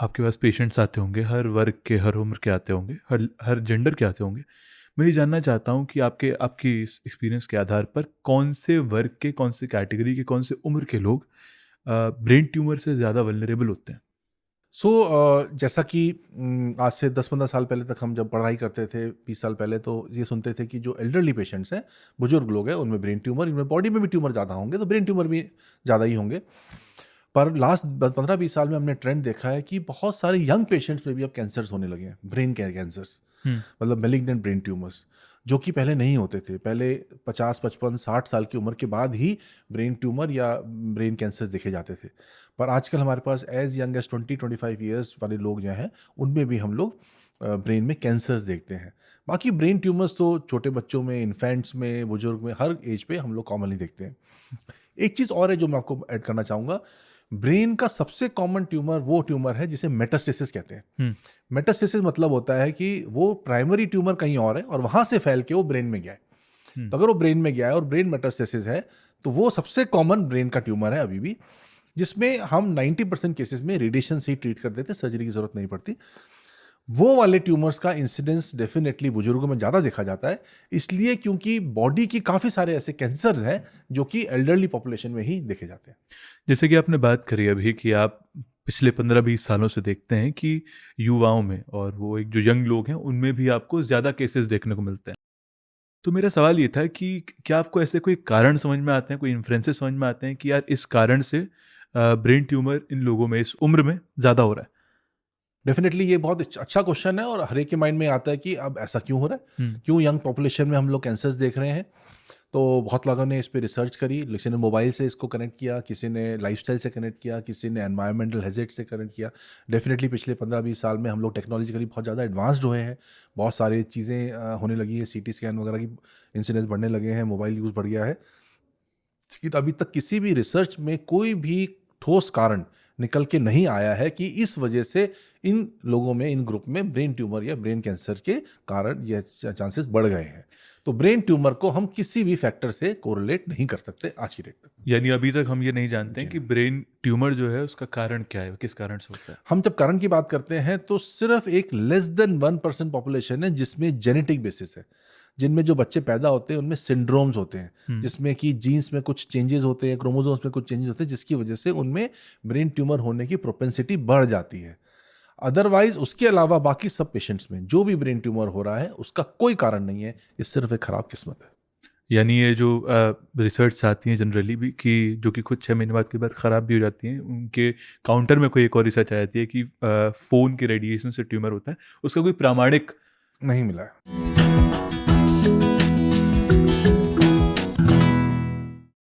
आपके पास पेशेंट्स आते होंगे, हर वर्ग के, हर उम्र के आते होंगे, हर हर जेंडर के आते होंगे। मैं ये जानना चाहता हूँ कि आपकी इस एक्सपीरियंस के आधार पर कौन से वर्ग के, कौन से कैटेगरी के, कौन से उम्र के लोग ब्रेन ट्यूमर से ज़्यादा वल्नरेबल होते हैं? जैसा कि आज से 10-15 साल पहले तक हम जब पढ़ाई करते थे, 20 साल पहले, तो ये सुनते थे कि जो एल्डरली पेशेंट्स हैं, बुजुर्ग लोग हैं, उनमें ब्रेन ट्यूमर, इनमें बॉडी में भी ट्यूमर ज़्यादा होंगे, तो ब्रेन ट्यूमर भी ज़्यादा ही होंगे। पर लास्ट 15-20 साल में हमने ट्रेंड देखा है कि बहुत सारे यंग पेशेंट्स में भी अब कैंसर्स होने लगे हैं, ब्रेन कैंसर्स, हुँ। मतलब मैलिग्नेंट ब्रेन ट्यूमर्स, जो कि पहले नहीं होते थे। पहले 50-55-60 साल की उम्र के बाद ही ब्रेन ट्यूमर या ब्रेन कैंसर देखे जाते थे। पर आजकल हमारे पास एज यंग एज 20-25 ईयर्स वाले लोग जो हैं, उनमें भी हम लोग ब्रेन में कैंसर्स देखते हैं। बाकी ब्रेन ट्यूमर्स तो छोटे बच्चों में, इन्फेंट्स में, बुजुर्ग में, हर एज पे हम लोग कॉमनली देखते हैं। एक चीज़ और है जो मैं आपको ऐड करना चाहूँगा, ब्रेन का सबसे कॉमन ट्यूमर वो ट्यूमर है जिसे मेटास्टेसिस कहते हैं। हुँ। मेटास्टेसिस मतलब होता है कि वो प्राइमरी ट्यूमर कहीं और है और वहाँ से फैल के वो ब्रेन में गया है। हुँ। तो अगर वो ब्रेन में गया है और ब्रेन मेटास्टेसिस है, तो वो सबसे कॉमन ब्रेन का ट्यूमर है अभी भी, जिसमें हम 90% केसेस में रेडिएशन से ही ट्रीट कर देते हैं, सर्जरी की ज़रूरत नहीं पड़ती। वो वाले ट्यूमर्स का इंसिडेंस डेफिनेटली बुजुर्गों में ज़्यादा देखा जाता है, इसलिए क्योंकि बॉडी की काफ़ी सारे ऐसे कैंसर्स हैं जो कि एल्डरली पॉपुलेशन में ही देखे जाते हैं। जैसे कि आपने बात करी अभी कि आप पिछले 15-20 सालों से देखते हैं कि युवाओं में और वो एक जो यंग लोग हैं, उनमें भी आपको ज़्यादा केसेस देखने को मिलते हैं। तो मेरा सवाल ये था कि क्या आपको ऐसे कोई कारण समझ में आते हैं, कोई इन्फ्रेंसेस समझ में आते हैं कि यार इस कारण से ब्रेन ट्यूमर इन लोगों में इस उम्र में ज़्यादा हो रहा है? डेफिनेटली ये बहुत अच्छा क्वेश्चन है और हर एक के माइंड में आता है कि अब ऐसा क्यों हो रहा है? हुँ। क्यों यंग पॉपुलेशन में हम लोग कैंसर्स देख रहे हैं? तो बहुत लोगों ने इस पे रिसर्च करी, किसी ने मोबाइल से इसको कनेक्ट किया, किसी ने लाइफ़स्टाइल से कनेक्ट किया, किसी ने एनवायरमेंटल हैज़ार्ड से कनेक्ट किया। डेफिनेटली पिछले 15-20 साल में हम लोग टेक्नोलॉजिकली बहुत ज़्यादा एडवांस्ड हुए हैं। बहुत सारी चीज़ें होने लगी है, सीटी स्कैन वगैरह की इंसिडेंस बढ़ने लगे हैं, मोबाइल यूज़ बढ़ गया है। लेकिन अभी तक किसी भी रिसर्च में कोई भी ठोस कारण निकल के नहीं आया है कि इस वजह से इन लोगों में, इन ग्रुप में ब्रेन ट्यूमर या ब्रेन कैंसर के कारण ये चांसेस बढ़ गए हैं। तो ब्रेन ट्यूमर को हम किसी भी फैक्टर से कोरिलेट नहीं कर सकते आज की डेट में। यानी अभी तक हम ये नहीं जानते जी हैं कि नहीं। ब्रेन ट्यूमर जो है उसका कारण क्या है? किस कारण से होता है? हम जब कारण की बात करते हैं तो सिर्फ एक लेस देन 1% पॉपुलेशन है जिसमें जेनेटिक बेसिस है, जिनमें जो बच्चे पैदा होते हैं उनमें सिंड्रोम्स होते हैं, हुँ। जिसमें कि जीन्स में कुछ चेंजेस होते हैं, क्रोमोसोम्स में कुछ चेंजेस होते हैं, जिसकी वजह से उनमें ब्रेन ट्यूमर होने की प्रोपेंसिटी बढ़ जाती है। अदरवाइज उसके अलावा बाकी सब पेशेंट्स में जो भी ब्रेन ट्यूमर हो रहा है उसका कोई कारण नहीं है, ये सिर्फ एक खराब किस्मत है। यानी ये जो रिसर्च आती हैं जनरली भी कि जो कि कुछ 6 महीने बाद कई बार ख़राब भी हो जाती हैं, उनके काउंटर में कोई एक और रिसर्च आ जाती है कि फ़ोन के रेडिएशन से ट्यूमर होता है, उसका कोई प्रामाणिक नहीं मिला है।